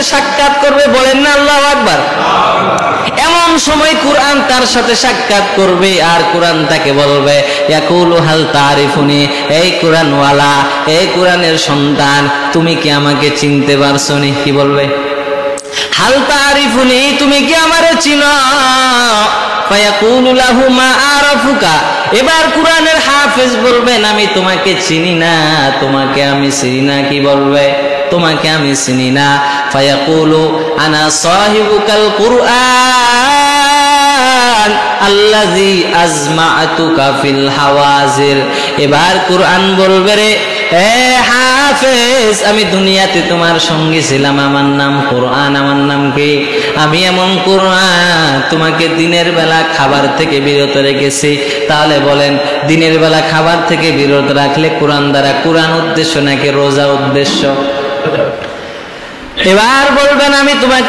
সাথে সাক্ষাৎ করবে, বলেন না আল্লাহু আকবার। এমন সময় কোরআন তার সাথে সাক্ষাৎ করবে, আর কোরআন তাকে বলবে, ইয়াকুলু হাল তারিফুনি, এই কোরআনওয়ালা, এই কোরআনের সন্তান, তুমি কি আমাকে চিনতে পারছো নি? কি বলবে? হাল তারিফুনি, তুমি কি আমারে চিনো? ফায়াকুলু লাহু মা আরাফুকা, এবার কোরআনের হাফেজ বলবেন, আমি তোমাকে চিনি না, তোমাকে আমি চিনি না। কি বলবে? তোমাকে আমি চিনি না। ফায়াকুলু আনা সাহিবুকাল কুরআন আল্লাযী আজমা'তুকা ফিল হাওয়াজির, এবার কোরআন বলবে, রে হে হাফেজ, আমি দুনিয়াতে তোমার সঙ্গী ছিলাম, আমার নাম কোরআন। আমার নাম কি? আমি এমন কোরআন, তোমাকে দিনের বেলা খাবার থেকে বিরত রেখেছি। তাহলে বলেন, দিনের বেলা খাবার থেকে বিরত রাখলে কোরআন দ্বারা কোরআন উদ্দেশ্য নাকি রোজা উদ্দেশ্য? এবার বলবেন, আমি তোমাকে